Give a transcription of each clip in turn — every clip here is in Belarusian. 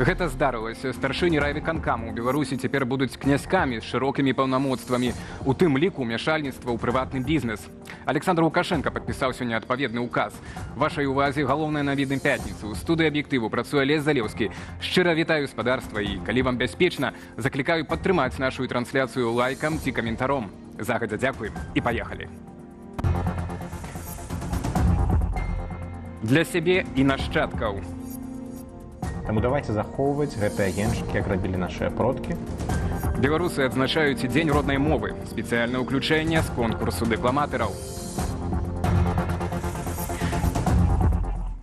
Гэта здарылася. Старшыні райвыканкаму ў Беларусі цяпер будуць князькамі з шырокімі паўнамоцтвамі, у тым ліку ўмяшальніцтва ў прыватны бізнес. Александр Лукашенко падпісаў сёння адпаведны ўказ. Вашай увазе галоўнае навіны пятніцу. У студыі аб'ектыву працуе Олесь Залеўскі. Шчыра вітаю спадарства і, калі вам бяспечна, заклікаю падтрымаць нашу трансляцыю лайкам ці каментаром. Загадзя дзякуем і паехалі. Для сябе і нашчадкаў. Таму давайте захоўваць гэтыя агеньчыкі, як рабілі нашыя продкі. Беларусы адзначаюць дзень роднай мовы. Спецыяльнае ўключэнне з конкурсу дэкламатараў.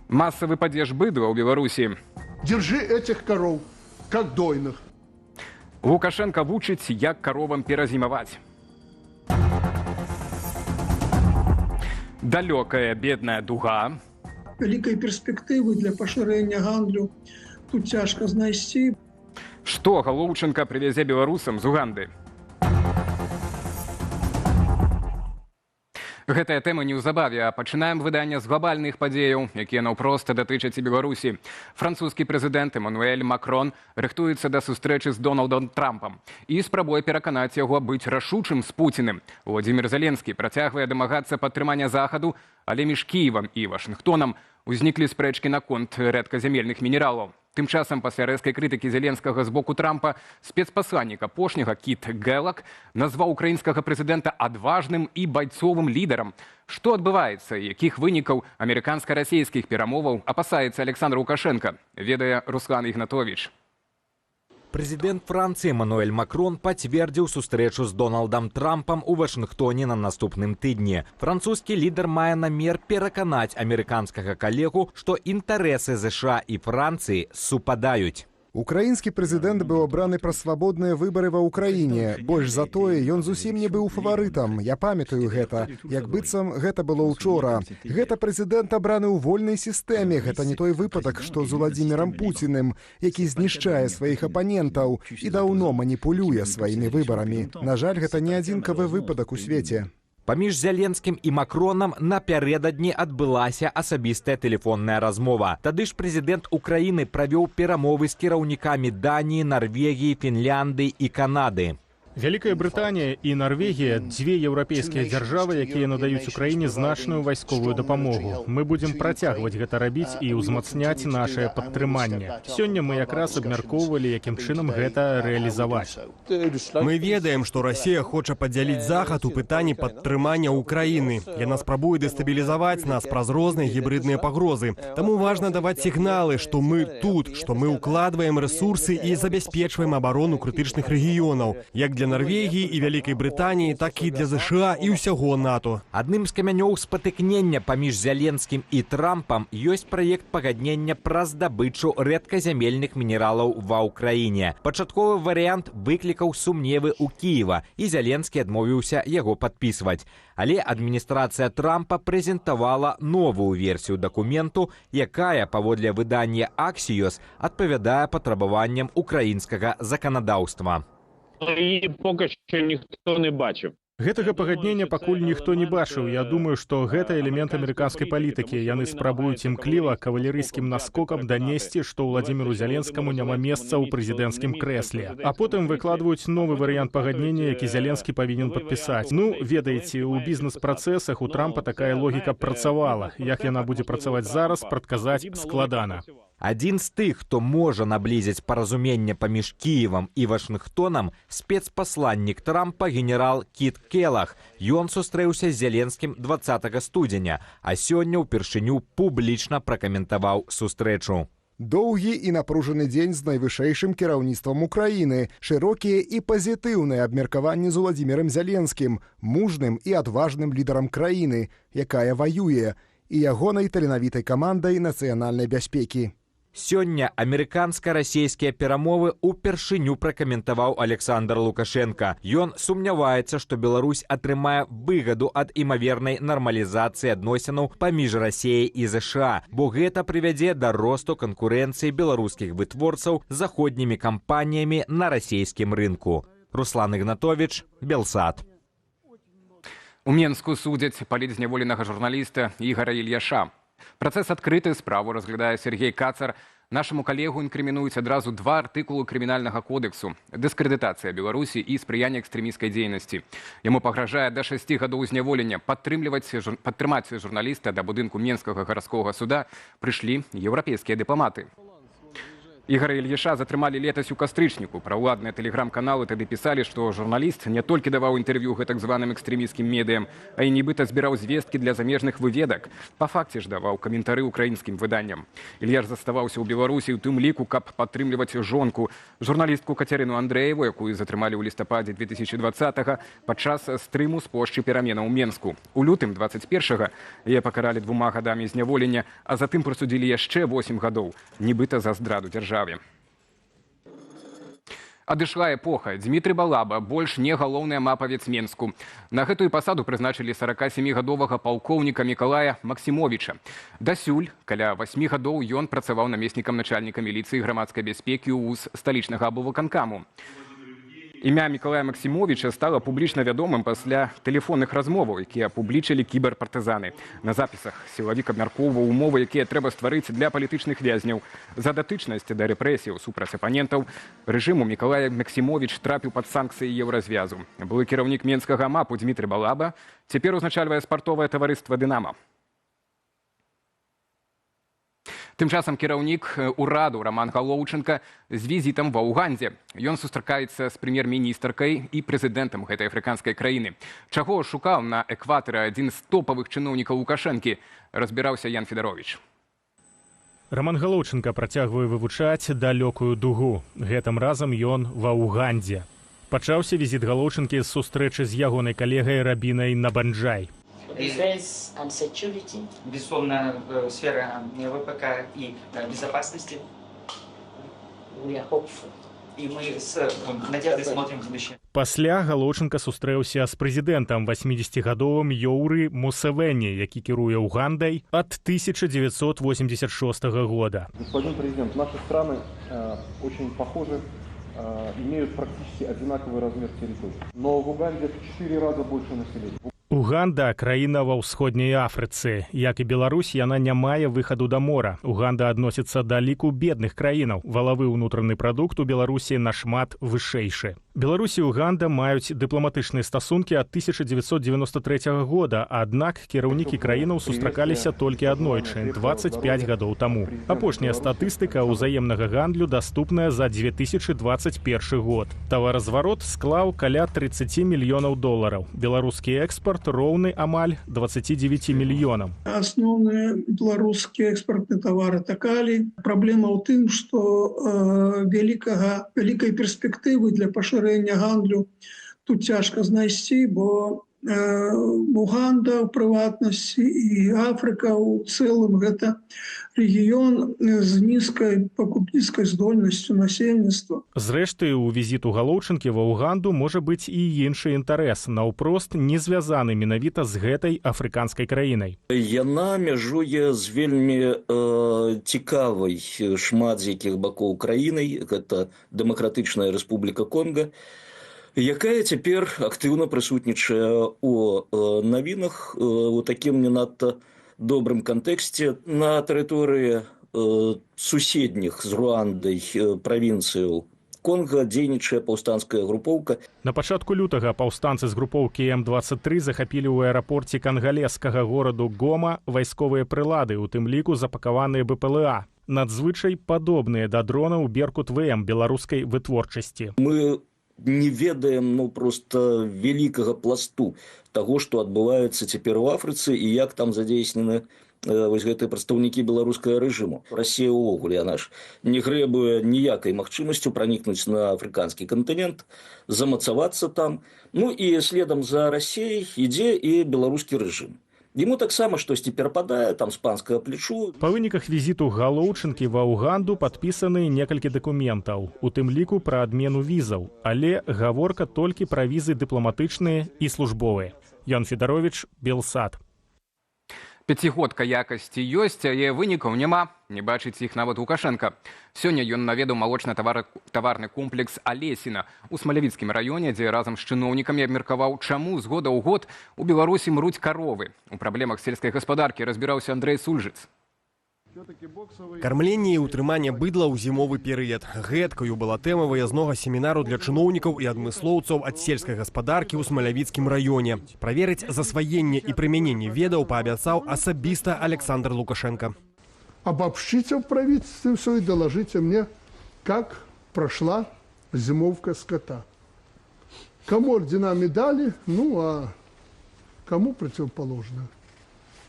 Масавы падзеж быдла ў Беларусі. Держи этих коров, как дойных. Лукашенко вучыць, як каровам перазімаваць. Далёкая бедная дуга. Вялікай перспектывы для пашырэння гандлю тут цяжка знайсці. Што Галоўчынка прывязе беларусам з Уганды? Гэтая тэма неўзабаве, а пачынаем выданне з глобальных падзеяў, якія наўпрост датычаць і Беларусі. Французскі прэзідэнт Эмануэль Макрон рыхтуецца да сустрэчы з Дональдом Трампам і спрабуе пераканаць яго быць рашучым з Пуціным. Владзімір Зеленскі працягвае дамагацца падтрымання Захаду, але між Кіевам і Вашынгтонам узніклі спрэчкі наконт рэдказямельных мінералаў. Тым часам, пасля рэзкай крытыкі Зеленскага з боку Трампа, спецпасланнік апошняга Кіт Геллак назваў украінскага прэзідэнта адважным і байцовым лідарам. Што адбываецца і якіх вынікаў амерыканска-расійскіх перамоваў апасаецца Александр Лукашенко, ведае Руслан Ігнатович. Прэзідэнт Францыі Эмануэль Макрон пацвердзіў сустрэчу з Дональдам Трампам у Вашынгтоне на наступным тыдні. Французскі лідар мае намер пераканаць амерыканскага калегу, што інтарэсы ЗША і Францыі супадаюць. Украінскі прэзідэнт быў абраны праз свабодныя выбары ва ўкраіне. Больш за тое, ён зусім не быў фаварытам. Я памятаю гэта. Як быццам гэта было ўчора. Гэта прэзідэнт абраны ў вольнай сістэме. Гэта не той выпадак, што з Уладзімірам Пуціным, які знішчае сваіх апанентаў і даўно маніпулюе сваімі выбарамі. На жаль, гэта не адзінкавы выпадак у свеце. Паміж Зеленскім і Макронам напярэдадні адбылася асабістая тэлефонная размова. Тады ж прэзідэнт Украіны правёў перамовы з кіраўнікамі Даніі, Нарвегіі, Фінляндыі і Канады. Вялікая Брытанія і Нарвегія – дзве еўрапейскія дзяржавы, якія надаюць Украіне значную вайсковую дапамогу. Мы будзем працягваць гэта рабіць і ўзмацняць нашае падтрыманне. Сёння мы якраз абмяркоўвалі, якім чынам гэта рэалізаваць. Мы ведаем, што Расія хоча падзяліць Захад у пытанні падтрымання Украіны. Яна спрабуе дэстабілізаваць нас праз розныя гібридныя пагрозы. Таму важна даваць сігналы, што мы тут, што мы ўкладваем рэсурсы і забяспечваем абарону крытычных рэгіёнаў, як для Норвегіі і Вялікай Брытаніі, так і для ЗША і ўсяго НАТО. Адным з камянёў спатыкнення паміж Зеленскім і Трампам ёсць праект пагаднення пра здабычу рэдказямельных мінералаў ва ўкраіне. Пачатковы варыянт выклікаў сумневы ў Кіева, і Зеленскі адмовіўся яго падпісваць. Але адміністрацыя Трампа прэзентавала новую версію дакументу, якая, паводле выдання Axios, адпавядае патрабаванням украінскага заканадаўства. І поки що ніхто не бачив. Гэтага пагаднення пакуль ніхто не бачыў. Я думаю, што гэта элемент амерыканскай палітыкі. Яны спрабуюць імкліва кавалерыйскім наскокам данесці, што Владзіміру Зеленскаму няма месца ў прэзідэнцкім крэсле. А потым выкладваюць новы варыянт пагаднення, які Зеленскі павінен падпісаць. Ну, ведаеце, у бізнес-працэсах у Трампа такая логіка працавала. Як яна будзе працаваць зараз, прадказаць складана. Адзін з тых, хто можа наблізіць паразуменне паміж Кіевам і Вашынгтонам, спецпасланнік Трампа генерал Кіт Келлах. Ён сустрэўся з Зеленскім 20 студзеня, а сёння ўпершыню публічна пракаментаваў сустрэчу. Доўгі і напружаны дзень з найвышэйшым кіраўніцтвам Украіны, шырокія і пазітыўныя абмеркаванні з Уладзімірам Зеленскім, мужным і адважным лідарам краіны, якая ваюе, і ягонай таленавітай камандай нацыянальнай бяспекі. Сёння амерыканска-расійскія перамовы ўпершыню пракаментаваў Александр Лукашенко. Ён сумняваецца, што Беларусь атрымае выгаду ад імавернай нармалізацыі адносінаў паміж Расіяй і ЗША, бо гэта прывядзе да росту канкурэнцыі беларускіх вытворцаў з заходнімі кампаніямі на расійскім рынку. Руслан Ігнатович, Белсат. У Менску судзяць палітзняволенага журналіста Ігара Ільяша. Працэс адкрыты, справу разглядае Сергей Кацар. Нашаму калегу інкрымінуюць адразу 2 артыкулы крымінальнага кодексу: дыскрэдытацыя Беларусі і спрыянне экстрэмісцкай дзейнасці. Яму пагражае да 6 гадоў зняволення. Падтрымаць журналіста да будынку Менскага гарадскога суда прыйшлі еўрапейскія дыпламаты. Ігора Ільяша затрымалі летась у кастрычніку. Праўладныя тэлеграм-каналы тады пісалі, што журналіст не толькі даваў інтэрв'ю гэтак званым экстрэмісцкім медыям, а і нібыта збіраў звесткі для замежных выведак. Па факце ж даваў каментары ўкраінскім выданням. Ільяш заставаўся ў Беларусі у тым ліку, каб падтрымліваць жонку, журналістку Кацярыну Андрэеву, якую затрымалі ў лістападзе 2020-го падчас стрыму з плошчы Пераменаў у Менску. У лютым 21-го яе пакаралі 2 гадамі зняволення, а затым прысудзілі яшчэ 8 гадоў, нібыта за здраду дзяржавы. Адышла эпоха. Дмітрый Балаба больш не галоўны мапавец Менску. На гэтую пасаду прызначылі 47-гадовага палкоўніка Мікалая Максімовіча. Дасюль, каля 8 гадоў ён працаваў намеснікам начальніка міліцыі грамадскай бяспекі ў сталічнага аблвыканкаму. Імя Мікалая Максімовіча стала публічна вядомым пасля тэлефонных размоваў, якія апублічылі кіберпартызаны. На запісах сілавік абмяркоўваў умовы, якія трэба стварыць для палітычных вязняў. За датычнасць да рэпрэсіяў супраць апанентаў рэжыму Мікалай Максімовіч трапіў пад санкцыі еўразвязу. Былы кіраўнік менскага мапу Дмітрый Балаба цяпер узначальвае спартовае таварыства «Дынамо». Тым часам кіраўнік ураду Роман Галоўчынка з візітам ва Угандзе. Ён сустракаецца з прэм'ер-міністркай і прэзідэнтам гэтай афрыканскай краіны. Чаго шукаў на экватары адзін з топавых чыноўнікаў Лукашэнкі, разбіраўся Ян Федарович. Роман Галоўчынка працягвае вывучаць далёкую дугу. Гэтым разам ён ва Угандзе. Пачаўся візіт Галоўчынкі з сустрэчы з ягонай калегай Рабінай Набанджай. Безусловно, сфера ВПК и безопасности. И мы с надеждой смотрим в будущее. Пасля Галоўчынка сустрэўся з прэзідэнтам 80-гадовым Йоўры Мусевені, які кіруе Угандай ад 1986 года. Господин президент, наши страны очень похожи, имеют практически одинаковый размер территории. Но в Уганде в 4 раза больше населения. Уганда – краіна ва ўсходняй Афрыцы. Як і Беларусь, яна не мае выхаду да мора. Уганда адносіцца да ліку бедных краінаў. Валавы ўнутраны прадукт у Беларусі нашмат вышэйшы. Беларусь і Уганда маюць дыпламатычныя стасункі ад 1993 года, аднак кіраўнікі краінаў сустракаліся толькі аднойчы, 25 гадоў таму. Апошняя статыстыка ўзаемнага гандлю даступная за 2021 год. Таваразварот склаў каля 30 мільёнаў долараў. Беларускі экспорт роўны амаль 29 мільёнам. Асноўныя беларускія экспартныя тавары такалі. Праблема ў тым, што вялікай перспектывы для пашырэння гандлю тут цяжка знайсці, бо Уганда ў прыватнасці і Афрыка ў цэлым гэта рэгіён з нізкай пакупніцкай здольнасцю насельніцтва. Зрэшты, у візіту Галоўчынкі ва Уганду можа быць і іншы інтарэс, наўпрост не звязаны менавіта з гэтай афрыканскай краінай. Яна мяжуе з вельмі цікавай шмат з якіх бакоў краінай, гэта Дэмакратычная Рэспубліка Конга, якая цяпер актыўна прысутнічае ў навінах у такім не надта добрым кантэксце на тэрыторыі суседніх з Руандай правінцыяў Конга дзейнічае паўстанцкая групоўка. На пачатку лютага паўстанцы з групоўкі М-23 захапілі ў аэрапорце кангалескага гораду Гома вайсковыя прылады, у тым ліку запакаваныя БПЛА, надзвычай падобныя да дронаў Беркут ВМ беларускай вытворчасці. Мы не ведаем просто вялікага пласту таго, што адбываецца цяпер у Афрыцы і як там задзейснены вось гэтыя прадстаўнікі беларускага рэжыму. Расія ўвогуле яна ж не грэбуе ніякай магчымасцю пранікнуць на афрыканскі кантынент, замацавацца там. Ну і следам за Расіяй ідзе і беларускі рэжым. Яму таксама штосьці перападае, там з панскага плечу. Па выніках візіту Галоўчынкі ва Уганду падпісаны некалькі дакументаў, у тым ліку пра адмену візаў, але гаворка толькі пра візы дыпламатычныя і службовыя. Ян Федарович, Белсат. Пяцігодка якасці ёсць, яе вынікаў няма, не бачыць іх нават Лукашенка. Сёння ён наведаў малочна-таварны комплекс Алесіна у Смалявіцкім раёне, дзе разам з чыноўнікамі абмеркаваў, чаму з года ў год у Беларусі мруць каровы. У праблемах сельскай гаспадаркі разбіраўся Андрэй Сульжыц. Кармленне і ўтрыманне быдла ў зімовы перыяд. Гэткаю была тэма выязнога семінару для чыноўнікаў і адмыслоўцаў ад сельскай гаспадаркі ў Смалявіцкім раёне. Праверыць засваенне і прымяненне ведаў паабяцаў асабіста Александр Лукашенко. Обобщите в правительстве все и доложите мне, как прошла зимовка скота. Кому ордена медали, ну а кому противоположно.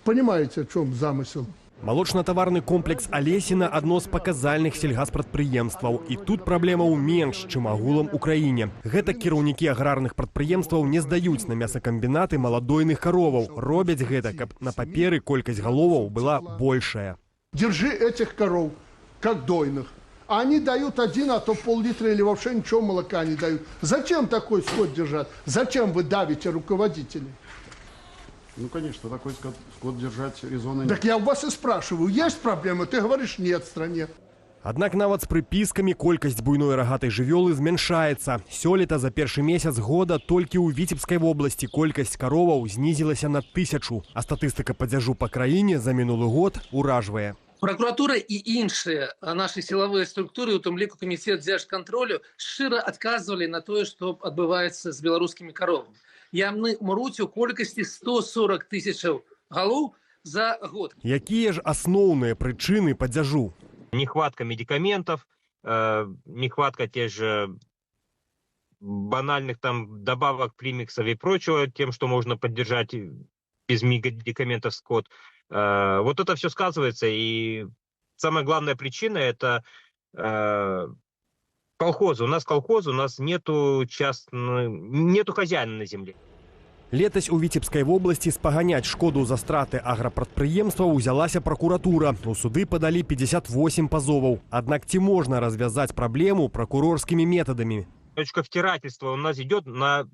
Понимаете, о чем замысел? Малочна-таварны комплекс Алесіна – адно з паказальных сельгаспрадпрыемстваў. І тут праблемаў менш, чым агулам у краіне. Гэта кіраўнікі аграрных прадпрыемстваў не здаюць на мясакамбінаты маладойных кароваў. Робяць гэта, каб на паперы колькасць галоваў была большая. Держи этих коров, как дойных. А они дают 1, а то пол-литра или вообще ничего молока не дают. Зачем такой скот держать? Зачем вы давите руководителей? Ну, конечно, такой скот держать резонно. Так я у вас и спрашиваю, есть проблемы? Ты говоришь, нет в стране. Аднак нават з прыпіскамі колькасць буйной рагатай жывёлы змяншаецца. Сёлета за першы месяц года толькі ў Віцебскай вобласці колькасць кароваў знізілася на 1000, а статыстыка падзяжу па краіне за мінулы год уражвае. Прокуратура і іншыя наші сілавыя структуры, у тым ліку камітэт дзяржкантролю, шчыра адказвалі на тое, што адбываецца з беларускімі каровамі. Яны мруць у колькасці 140 000 галоў за год. Якія ж асноўныя прычыны падзяжу? Нехватка медикаментов, нехватка тех же банальных там добавок, примиксов и прочего, тем, что можно поддержать без медикаментов скот. Вот это все сказывается, и самая главная причина – это колхозы. У нас нету хозяина на земле. Летась у Віцебскай вобласці спаганяць шкоду за страты аграпрадпрыемстваў узялася пракуратура. У суды падалі 58 пазоваў. Аднак ці можна развязаць праблему прокурорскімі метадамі? Точка втирательства у нас идет на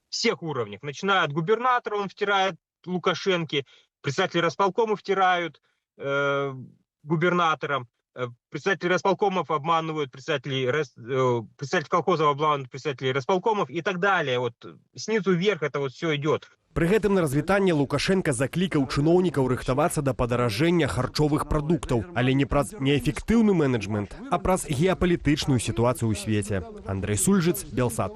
всех уровнях. Начиная от губернатора, он втирает Лукашенко, председатели располкома втирают губернаторам, председатели располкомов обманывают председателей колхозов, обманывают председателей располкомов и так далее. Вот снизу вверх это вот все идет. Пры гэтым на развітанне Лукашенко заклікаў чыноўнікаў рыхтавацца да падаражэння харчовых прадуктаў, але не праз неэфектыўны менеджмент, а праз геапалітычную сітуацыю ў свеце. Андрей Сульжыц, Белсат.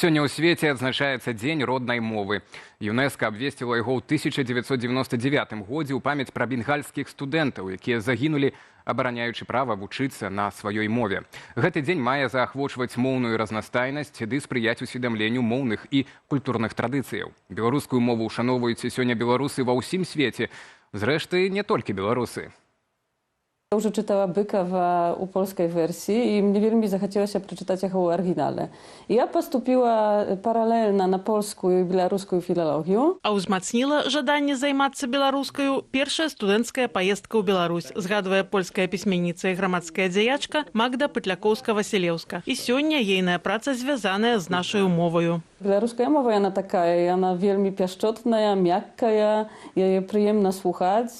Сёння ў свеце адзначаецца дзень роднай мовы. ЮНЕСКО абвесціла яго ў 1999 годзе ў памяць пра бенгальскіх студэнтаў, якія загінулі, абараняючы права вучыцца на сваёй мове. Гэты дзень мае заахвочваць моўную разнастайнасць ды спрыяць усведамленню моўных і культурных традыцыяў. Беларускую мову ушаноўваюць сёння беларусы ва ўсім свеце. Зрэшты, не толькі беларусы. Ja już czytałam Byka u polskiej wersji i mnie wielmi захотело przeczytać jego w oryginale. Ja поступила паралельно на польскую и белорусскую филологию. А ўзмацніла жаданне займацца беларускаю першая студэнцкая паездка ў Беларусь, згадвае польская пісьменніца і грамадская дзеячка Магда Пытлякоўска-Васілеўска. І сёння ейная праца звязаная з нашаю мовою. Белорусская мова, она такая, она wielmi piaszczotna, miękka, jej przyjemna słuchać.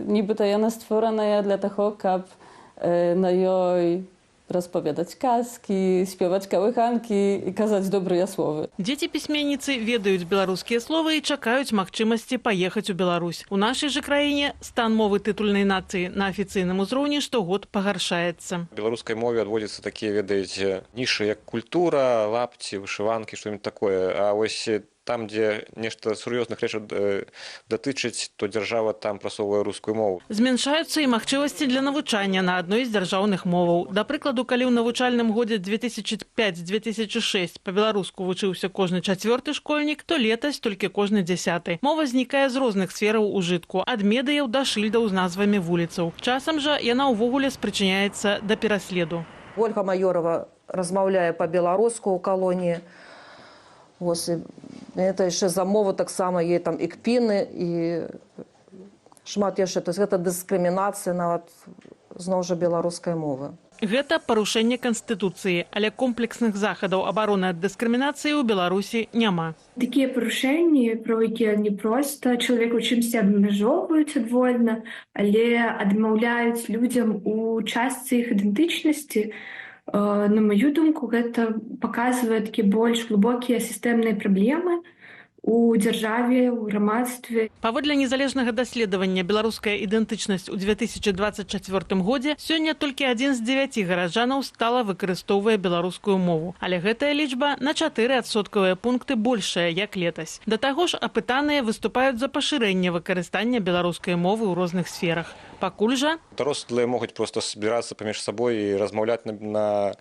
Нібито яна створена для того, каб на ёй распавядаць казкі, спяваць калыханкі і казаць добрыя словы. Дзеці пісьменніцы ведаюць беларускія словы і чакаюць магчымасці паехаць у Беларусь. У нашай жа краіне стан мовы тытульнай нацыі на афіцыйным узроўні штогод пагаршаецца. Беларускай мове адводзяцца такія, ведаеце, нішы, як культура, лапці, вышыванкі, што-нибудь такое. А вось там, дзе нешта сур'ёзных рэчаў датычыць, то дзяржава там прасоўвае рускую мову. Змяншаюцца і магчымасці для навучання на адной з дзяржаўных моваў. Да прыкладу, калі ў навучальным годзе 2005-2006 па-беларуску вучыўся кожны 4-й школьнік, то летась толькі кожны 10-й. Мова знікае з розных сфераў ужытку, ад медыяў да шыльдаў з назвамі вуліцаў. Часам жа яна ўвогуле спрычыняецца да пераследу. Ольга Майорова размаўляе па-беларуску ў калоніі. Это яшчэ за мову таксама є там і кпіны, і шмат яшчэ. То есть гэта дыскрымінацыя нават зноў жа беларускай мовы. Гэта парушэнне Канстытуцыі, але комплексных захадаў абароны ад дыскрымінацыі ў Беларусі няма. Такія парушэнні, про якія не проста чалавек у чымсьці абмяжоўваюць адвольна, але адмаўляюць людзям у частцы іх ідэнтычнасці. На мою думку, гэта паказвае такія больш глыбокія сістэмныя праблемы у дзяржаве, у грамадстве. Паводле незалежнага даследавання беларуская ідэнтычнасць у 2024 годзе сёння толькі 1 з 9 гараджанаў стала выкарыстоўвае беларускую мову. Але гэтая лічба на 4% пункты большая, як летась. Да таго ж апытаныя выступаюць за пашырэнне выкарыстання беларускай мовы ў розных сферах. Пакуль жа дарослыя могуць проста збірацца паміж сабой і размаўляць на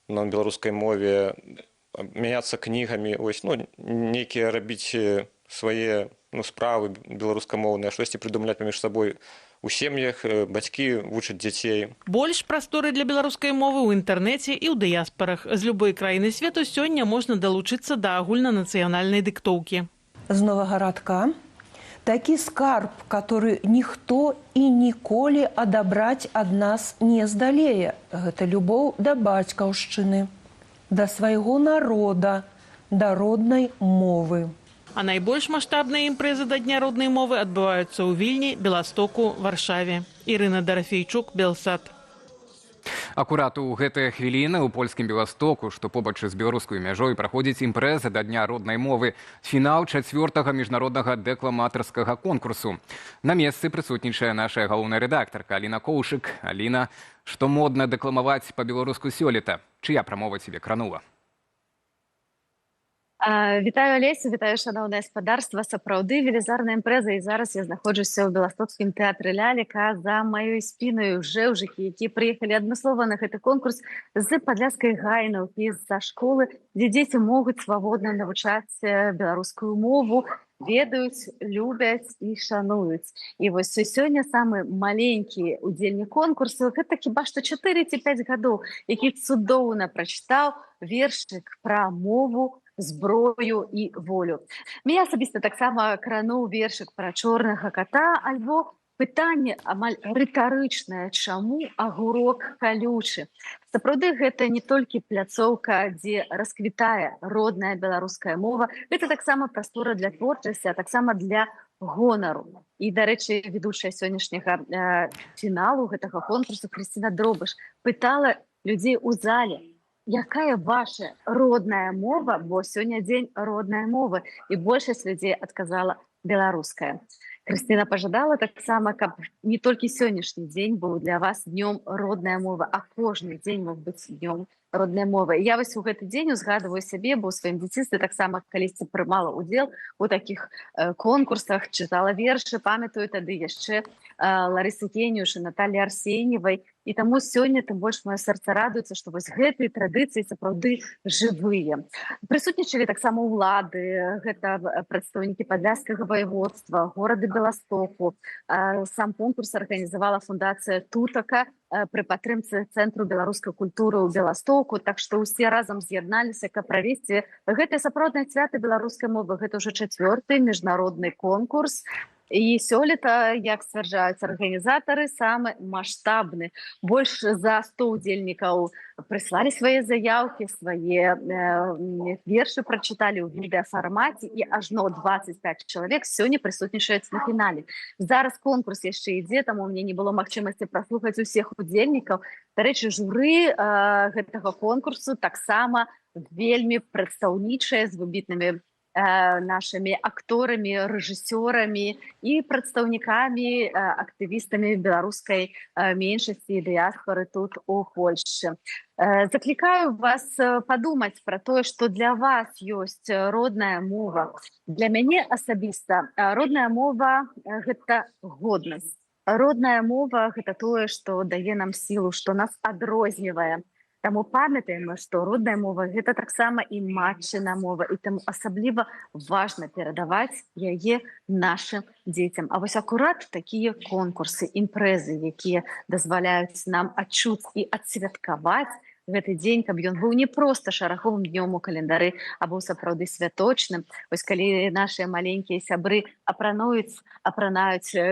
беларускай мове, мяняцца кнігамі, нейкія рабіць свае справы беларускамоўныя, штосьці прыдумляць паміж сабой у сем'ях, бацькі вучаць дзяцей. Больш прасторы для беларускай мовы ў інтэрнэце і ў дыяспарах. З любой краіны свету сёння можна далучыцца да агульнанацыянальнай дыктоўкі. З новага радка такі скарб, который ніхто і ніколі адабраць ад нас не здалее. Гэта любоў да бацькаўшчыны, да свайго народа, да роднай мовы. А найбольш маштабныя імпрэзы да Дня роднай мовы адбываюцца ў Вільні, Беластоку, Варшаве. Ірына Дарафейчук, Белсат. Акурат у гэтыя хвіліны ў польскім Беластоку, што побач з беларускай мяжой, праходзіць імпрэза да Дня роднай мовы, фінал 4-го міжнароднага дэкламатарскага конкурсу. На месцы прысутнічае наша галоўная рэдактарка Аліна Коўшык. Аліна, што модна дэкламаваць па-беларуску сёлета? Чыя прамова цябе кранула? Вітаю, Алесю, вітаю, шановне гаспадарства. Сапраўды велізарная імпрэза, і зараз я знаходжуся ў Беластоцкім тэатры Ляліка. За маёй спінаю жэўжыкі, якія прыехалі адмыслова на гэты конкурс з падляшскай гайнаўкі, з-за школы, дзе дзеці могуць свабодна навучаць беларускую мову, ведаюць, любяць і шануюць. І вось сёння самы маленькі удзельнік конкурсу, гэта хіба што 4 ці 5 гадоў, які цудоўна прачытаў вершык пра мову, зброю і волю. Меня асабіста таксама крануў вершык пра чорнага ката, альбо пытанне амаль рытарычнае, чаму агурок калючы. Сапраўды гэта не толькі пляцоўка, дзе расквітае родная беларуская мова, гэта таксама прастора для творчасці, а таксама для гонару. І, дарэчы, ведучая сённяшняга фіналу гэтага конкурсу Хрысціна Дробыш пытала людзей у зале, якая ваша родная мова, бо сёння дзень роднай мовы, і большасць людзей адказала беларуская. Хрысціна пажадала таксама, каб не толькі сённяшні дзень быў для вас днём родная мова, а кожны дзень мог быць днём роднай мовы. Я вось у гэты дзень узгадваю сябе, бо ў сваім дзяцінстве таксама калісьці прымала ўдзел у такіх конкурсах, чытала вершы, памятаю тады яшчэ Ларысы Кеніуш і Наталі Арсеньевай. І таму сёння тым больш маё сэрца радуецца, што вось гэтыя традыцыі сапраўды жывыя. Прысутнічалі таксама ўлады, гэта прадстаўнікі падляшскага ваяводства, горада Беластоку. Сам конкурс арганізавала фундацыя Тутака пры падтрымцы Цэнтру беларускай культуры ў Беластоку, так што ўсе разам з'ядналіся, каб правесці гэтае сапраўднае свята беларускай мовы. Гэта ўжо 4-й міжнародны конкурс. І сёлета, як сцвярджаюць арганізатары, самы маштабны. Больш за 100 удзельнікаў прыслалі свае заяўкі, свае вершы прачыталі ў відэафармаце, і ажно 25 чалавек сёння прысутнічаюць на фінале. Зараз конкурс яшчэ ідзе, таму мне не было магчымасці праслухаць усіх удзельнікаў. Дарэчы, журы гэтага конкурсу таксама вельмі прадстаўнічае з выбітнымі нашими акторамі, рэжысёрамі і прадстаўнікамі, актывістамі беларускай меншасці і дыяспары тут у Польшчы. Заклікаю вас падумаць пра тое, што для вас ёсць родная мова. Для мяне асабіста родная мова – гэта годнасць. Родная мова – гэта тое, што дае нам сілу, што нас адрознівае. Таму памятаем, што родная мова – гэта таксама і матчына мова, і таму асабліва важна перадаваць яе нашым дзецям. А вось акурат такія конкурсы, імпрэзы, якія дазваляюць нам адчуць і адсвяткаваць гэты дзень, каб ён быў не проста шараговым днём у календары, а быў сапраўды святочным. Вось калі нашыя маленькія сябры апранаюць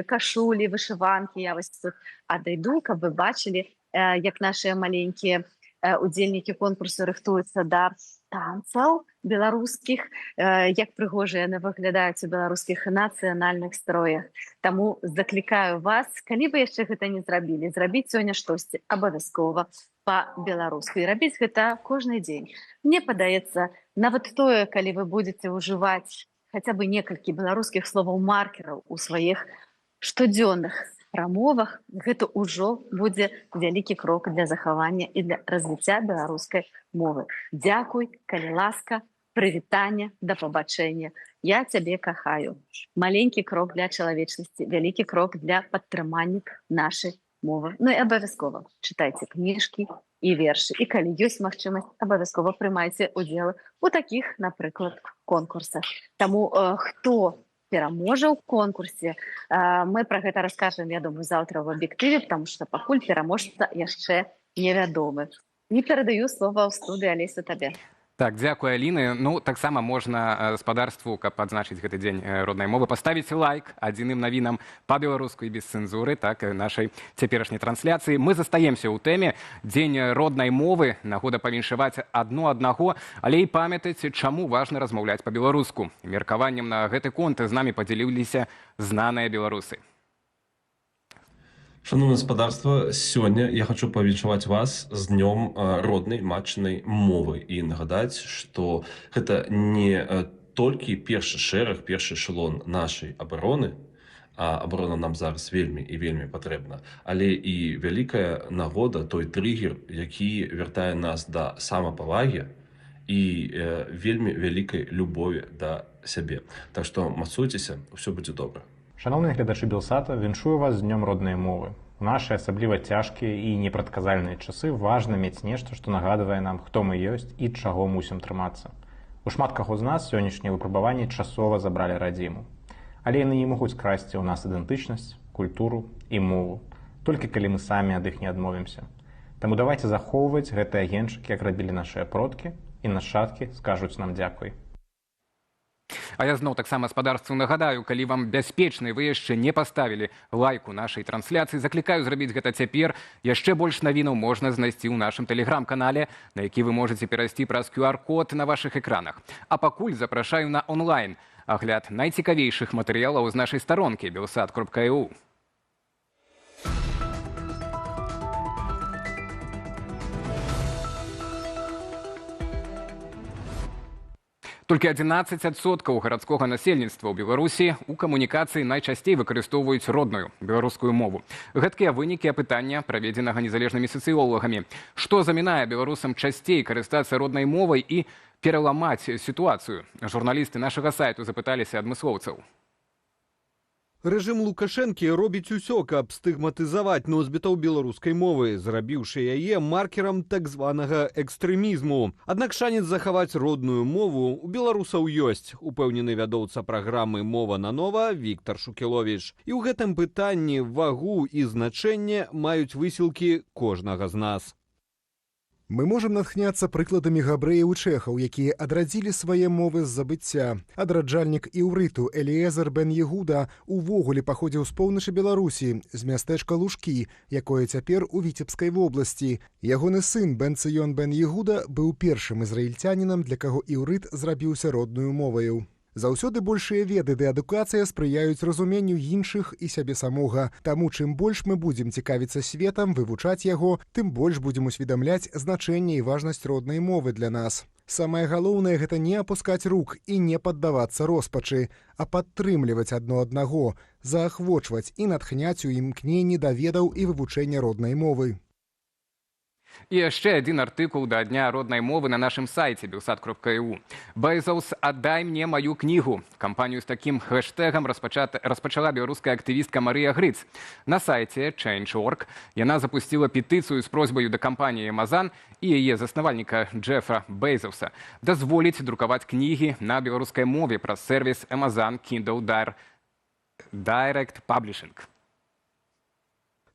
кашулі, вышыванкі, я вось тут адайду, каб вы бачылі, як нашыя маленькія удзельнікі конкурсу рыхтуюцца да танцаў беларускіх, як прыгожа яны выглядаюць у беларускіх нацыянальных строях. Таму заклікаю вас, калі вы яшчэ гэта не зрабілі, зрабіць сёння штосьці абавязкова па-беларуску. І рабіць гэта кожны дзень. Мне падаецца, нават тое, калі вы будзеце ўжываць хаця бы некалькі беларускіх словаў-маркераў у сваіх штодзённых прамовах, гэта ўжо будзе вялікі крок для захавання і для развіцця беларускай мовы. Дзякуй, калі ласка, прывітання, да пабачэння. Я цябе кахаю. Маленькі крок для чалавечнасці, вялікі крок для падтрымання нашай мовы. Ну і абавязкова чытайце кніжкі і вершы. І калі ёсць магчымасць, абавязкова прымайце удзел у такіх, напрыклад, конкурсах. Таму хто пераможа ў конкурсе, мы пра гэта раскажам, я думаю, заўтра в аб'ектыве, таму што пакуль пераможца яшчэ невядомы. Не перадаю слова ў студыі, Алеся, табе. Так, дзякуй, Аліны. Ну, таксама можна гаспадарству, каб адзначыць гэты дзень роднай мовы, паставіць лайк адзіным навінам па-беларуску і без цэнзуры, так, нашай цяперашняй трансляцыі. Мы застаемся ў тэме. Дзень роднай мовы, нагода павіншаваць адно аднаго, але і памятаць, чаму важна размаўляць па-беларуску. Меркаваннем на гэты конт з намі падзяліліся знаныя беларусы. Шановне господарство, сёння я хочу павіншаваць вас з днём роднай матчынай мовы і нагадаць, што гэта не толькі першы шэраг, першы эшелон нашай абароны, а абарона нам зараз вельмі і вельмі патрэбна, але і вялікая нагода, той трыгер, які вяртае нас да самапавагі і вельмі вялікай любові да сябе. Так што мацуйцеся, ўсё будзе добра. Шановныя гледачы Белсата, віншую вас з днём роднай мовы. У нашы асабліва цяжкія і непрадказальныя часы важна мець нешта, што нагадвае нам, хто мы ёсць і чаго мусім трымацца. У шмат каго з нас сённяшнія выпрабаванні часова забралі радзіму. Але яны не могуць красці ў нас ідэнтычнасць, культуру і мову, толькі калі мы самі ад іх не адмовімся. Таму давайце захоўваць гэтыя агеньчыкі, як рабілі нашыя продкі, і нашчадкі скажуць нам дзякуй. А я зноў таксама гаспадарству нагадаю, калі вам бяспечна вы яшчэ не паставілі лайк у нашай трансляцыі, заклікаю зрабіць гэта цяпер. Яшчэ больш навінаў можна знайсці ў нашым тэлеграм-канале, на які вы можаце перайсці праз QR-код на вашых экранах. А пакуль запрашаю на онлайн агляд найцікавейшых матэрыялаў з нашай старонкі belsat.eu. Толькі 11% гарадскога насельніцтва ў Беларусі у камунікацыі найчасцей выкарыстоўваюць родную беларускую мову. Гэткія вынікі апытання праведзенага незалежнымі сацыёлагамі. Што замінае беларусам часцей карыстацца роднай мовай і пераламаць сітуацыю? Журналісты нашага сайту запыталіся адмыслоўцаў. Рэжым Лукашэнкі робіць усё, каб стыгматызаваць носьбітаў беларускай мовы, зрабіўшы яе маркерам так званага экстрэмізму. Аднак шанец захаваць родную мову у беларусаў ёсць, упэўнены вядоўца праграмы «Мова на нова» Віктар Шукіловіч. І ў гэтым пытанні вагу і значэнне маюць высілкі кожнага з нас. Мы можам натхняцца прыкладамі габрэяў і чэхаў, якія адрадзілі свае мовы з забыцця. Адраджальнік іўрыту Эліезер бен-Егуда увогуле паходзіў з поўначы Беларусі, з мястэчка Лужкі, якое цяпер у Віцебскай вобласці. Ягоны сын Бен-Цыён бен-Егуда быў першым ізраільцянінам, для каго іўрыт зрабіўся родную моваю. Заўсёды большыя веды ды адукацыя спрыяюць разуменню іншых і сябе самога. Таму, чым больш мы будзем цікавіцца светам, вывучаць яго, тым больш будзем усведамляць значэнне і важнасць роднай мовы для нас. Самае галоўнае – гэта не апускаць рук і не паддавацца роспачы, а падтрымліваць адно аднаго, заахвочваць і натхняць у імкненні да ведаў і вывучэння роднай мовы. І яшчэ адзін артыкул да дня роднай мовы на нашым сайце belsat.eu. Бэйзаус, аддай мне маю кнігу. Кампанію з такім хэштэгам распачала беларуская актывістка Марыя Грыц. На сайце Change.org яна запусціла петыцыю з просьбаю да кампаніі Amazon і яе заснавальніка Джефа Бэйзауса дазволіць друкаваць кнігі на беларускай мове праз сервіс Amazon Kindle Direct Publishing.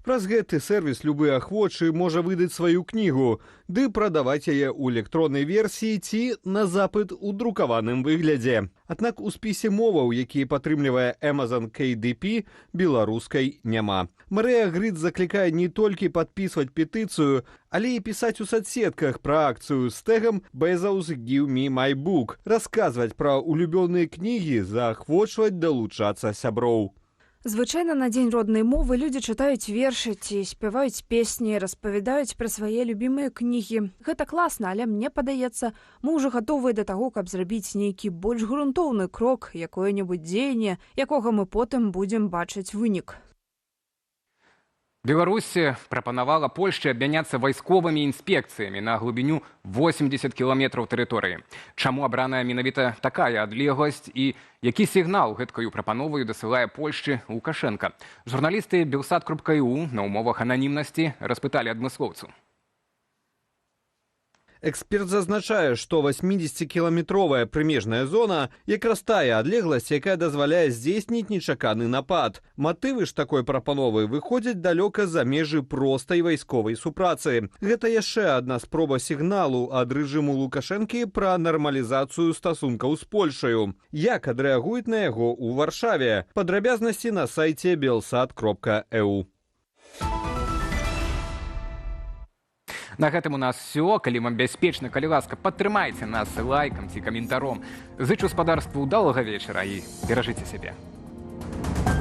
Праз гэты сервіс любы ахвочы можа выдаць сваю кнігу, ды прадаваць яе ў электроннай версіі ці на запыт у друкаваным выглядзе. Аднак у спісе моваў, якія падтрымлівае Amazon KDP, беларускай няма. Марыя Грыц заклікае не толькі падпісваць петыцыю, але і пісаць у соцсетках пра акцыю з тегам «Bezos Give Me My Book», расказваць пра улюбёныя кнігі, заахвочваць далучацца сяброў. Звычайна на дзень роднай мовы людзі чытаюць вершы ці спяваюць песні, распавядаюць пра свае любімыя кнігі. Гэта класна, але мне падаецца, мы ўжо гатовыя да таго, каб зрабіць нейкі больш грунтоўны крок, якое-небудзь дзеянне, якога мы потым будзем бачыць вынік. Беларусь прапанавала Польшчы абмяняцца вайсковымі інспекцыямі на глыбіню 80 кіламетраў тэрыторыі. Чаму абраная менавіта такая адлегласць і які сігнал гэткаю прапановаю дасылае Польшчы Лукашенка? Журналісты Белсат.ю на умовах ананімнасці распыталі адмыслоўцу. Эксперт зазначае, што 80-кіламетровая прымежная зона якраз тая адлегласць, якая дазваляе здзейсніць нечаканы напад. Матывы ж такой прапановы выходзяць далёка за межы простай вайсковай супрацы. Гэта яшчэ адна спроба сігналу ад рэжыму Лукашэнкі пра нармалізацыю стасункаў з Польшаю. Як адрэагуюць на яго ў Варшаве? Падрабязнасці на сайце Белсат.eu. На гэтым у нас все. Калі вам бяспечна, калі ласка, падтрымайце нас лайкам ці каментаром. Зычу спадарству ўдалага вечара і беражыце сябе.